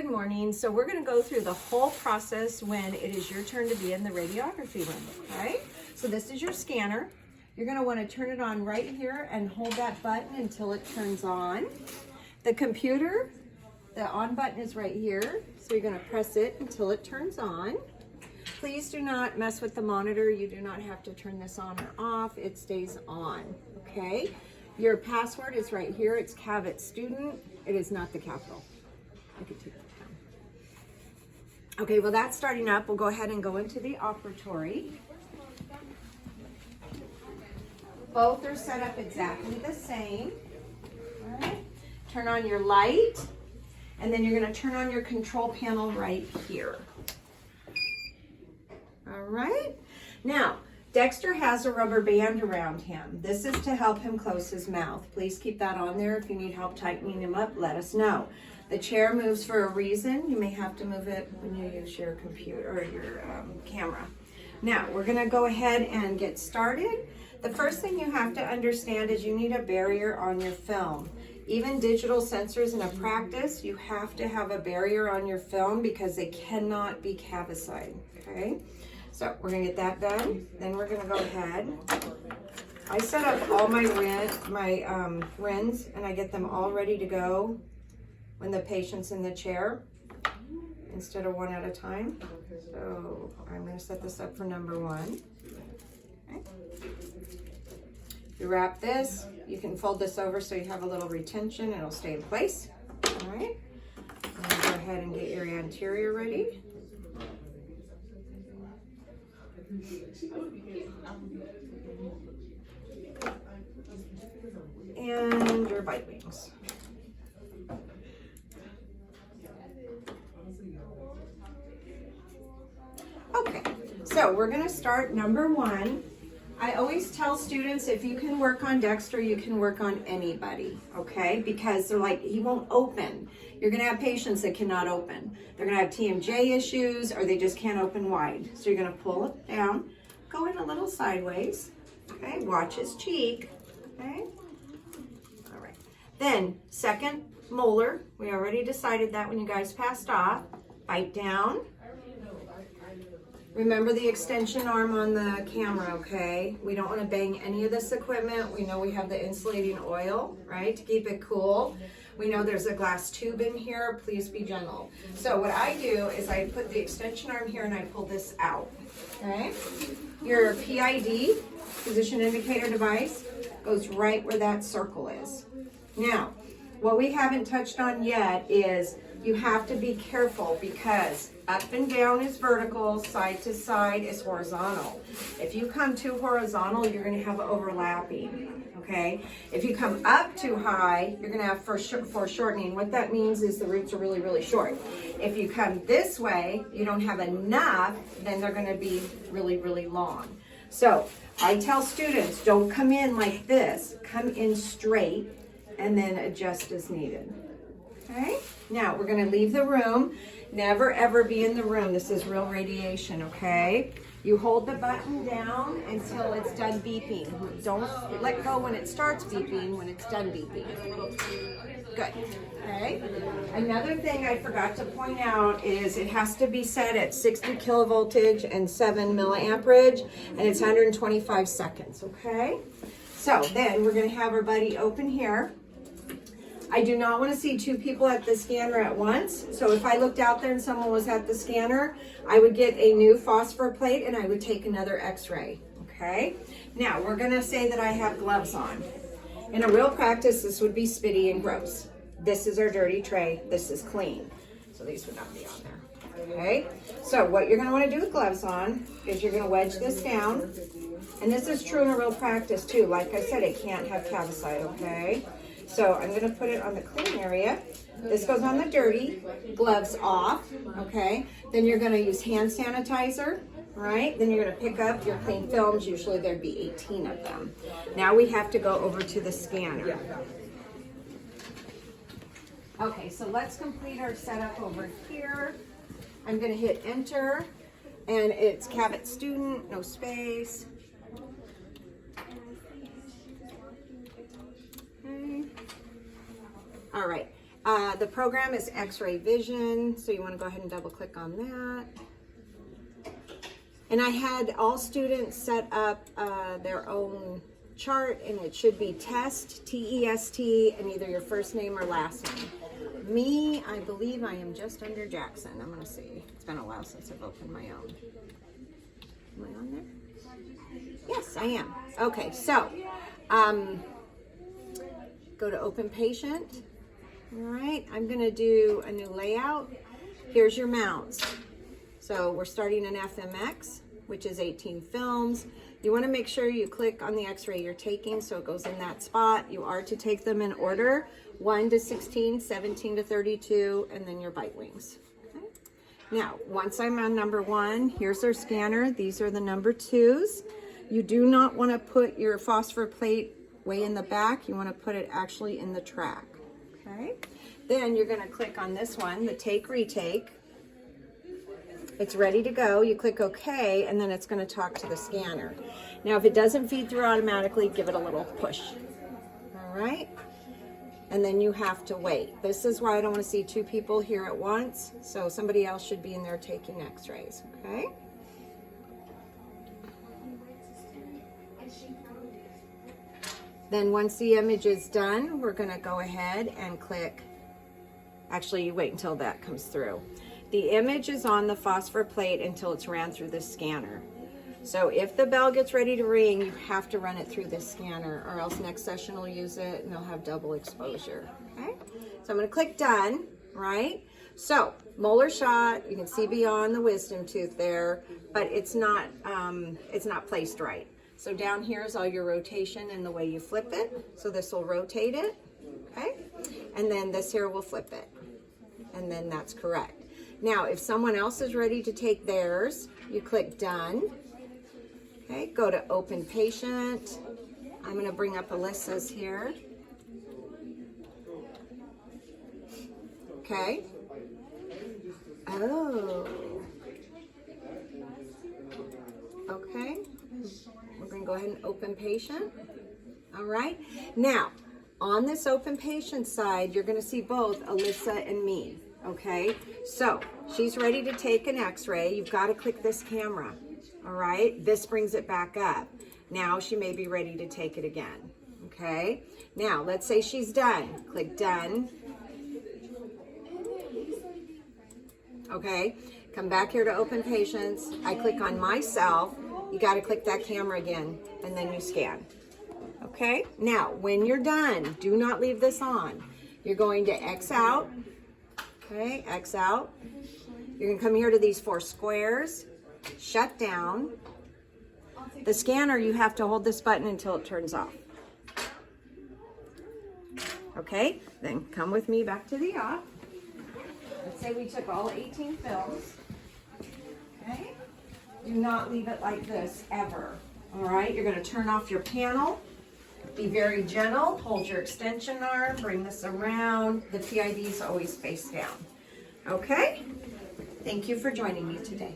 Good morning. So we're going to go through the whole process when it is your turn to be in the radiography room, right? So this is your scanner. You're going to want to turn it on right here and hold that button until it turns on. The computer, the on button is right here. So you're going to press it until it turns on. Please do not mess with the monitor. You do not have to turn this on or off. It stays on, okay? Your password is right here. It's Cavett Student. It is not the capital. I could take that down. Okay, well that's starting up. We'll go ahead and go into the operatory. Both are set up exactly the same. All right. Turn on your light, and then you're going to turn on your control panel right here. All right. Now, Dexter has a rubber band around him. This is to help him close his mouth. Please keep that on there. If you need help tightening him up, let us know. The chair moves for a reason. You may have to move it when you use your computer or your camera. Now, we're going to go ahead and get started. The first thing you have to understand is you need a barrier on your film. Even digital sensors in a practice, you have to have a barrier on your film because they cannot be cavicide, okay? So we're gonna get that done. Then we're gonna go ahead. I set up all my RINs and I get them all ready to go when the patient's in the chair instead of one at a time. So I'm gonna set this up for number one. Okay. You wrap this, you can fold this over so you have a little retention, it'll stay in place. All right, go ahead and get your anterior ready. And your bite wings. Okay, so we're gonna start number one. I always tell students if you can work on Dexter, you can work on anybody, okay? Because they're like, he won't open. You're gonna have patients that cannot open. They're gonna have TMJ issues or they just can't open wide. So you're gonna pull it down, go in a little sideways, okay? Watch his cheek, okay? All right. Then second molar, we already decided that when you guys passed off. Bite down. Remember the extension arm on the camera, okay? We don't want to bang any of this equipment. We know we have the insulating oil, right, to keep it cool. We know there's a glass tube in here. Please be gentle. So what I do is I put the extension arm here and I pull this out, okay? Your PID, position indicator device, goes right where that circle is. Now, what we haven't touched on yet is you have to be careful because up and down is vertical, side to side is horizontal. If you come too horizontal, you're going to have overlapping, okay? If you come up too high, you're going to have foreshortening. What that means is the roots are really, really short. If you come this way, you don't have enough, then they're going to be really, really long. So I tell students, don't come in like this. Come in straight and then adjust as needed. Okay, now we're going to leave the room. Never ever be in the room. This is real radiation, okay? You hold the button down until it's done beeping. Don't let go when it starts beeping, when it's done beeping. Good, okay? Another thing I forgot to point out is it has to be set at 60 kilovoltage and 7 milliamperage, and it's 125 seconds, okay? So then we're going to have our buddy open here. I do not want to see two people at the scanner at once. So if I looked out there and someone was at the scanner, I would get a new phosphor plate and I would take another x-ray, okay? Now, we're going to say that I have gloves on. In a real practice, this would be spitty and gross. This is our dirty tray. This is clean. So these would not be on there, okay? So what you're going to want to do with gloves on is you're going to wedge this down. And this is true in a real practice too. Like I said, it can't have cavicide, okay? So I'm going to put it on the clean area. This goes on the dirty, gloves off, okay? Then you're going to use hand sanitizer, right? Then you're going to pick up your clean films. Usually there'd be 18 of them. Now we have to go over to the scanner. Okay, so let's complete our setup over here. I'm going to hit enter, and it's Cavett Student, no space. Okay. All right. The program is X-ray vision, so you want to go ahead and double click on that. And I had all students set up their own chart, and it should be test, T-E-S-T, and either your first name or last name. Me, I believe I am just under Jackson. I'm going to see. It's been a while since I've opened my own. Am I on there? Yes, I am. Okay, so go to open patient. All right, I'm going to do a new layout. Here's your mounts. So we're starting an FMX, which is 18 films. You want to make sure you click on the x-ray you're taking so it goes in that spot. You are to take them in order, 1 to 16, 17 to 32, and then your bite wings. Okay. Now, once I'm on number 1, here's our scanner. These are the number 2s. You do not want to put your phosphor plate way in the back. You want to put it actually in the track. Okay. Then you're going to click on this one, the take retake. It's ready to go. You click OK, and then it's going to talk to the scanner. Now, if it doesn't feed through automatically, give it a little push. All right? And then you have to wait. This is why I don't want to see 2 people here at once. So somebody else should be in there taking x-rays. Okay? Then once the image is done, we're going to go ahead and click. Actually, you wait until that comes through. The image is on the phosphor plate until it's ran through the scanner. So if the bell gets ready to ring, you have to run it through this scanner, or else next session will use it and they'll have double exposure. Okay? So I'm going to click done, right? So molar shot, you can see beyond the wisdom tooth there, but it's not placed right. So down here is all your rotation and the way you flip it. So this will rotate it, okay? And then this here will flip it. And then that's correct. Now, if someone else is ready to take theirs, you click done. Okay, go to open patient. I'm going to bring up Alyssa's here. Okay. Oh. Okay. We're going to go ahead and open patient. All right. Now, on this open patient side, you're going to see both Alyssa and me. Okay, so she's ready to take an x-ray. You've got to click this camera. All right, this brings it back up. Now she may be ready to take it again. Okay, now let's say she's done. Click done. Okay, come back here to open patients. I click on myself. You got to click that camera again, and then you scan. Okay, now when you're done, do not leave this on. You're going to X out. Okay, X out. You're going to come here to these 4 squares, shut down. The scanner, you have to hold this button until it turns off. Okay, then come with me back to the op. Let's say we took all 18 films. Okay, do not leave it like this ever. All right, you're going to turn off your panel. Be very gentle, hold your extension arm, bring this around. The PID is always face down. Okay? Thank you for joining me today.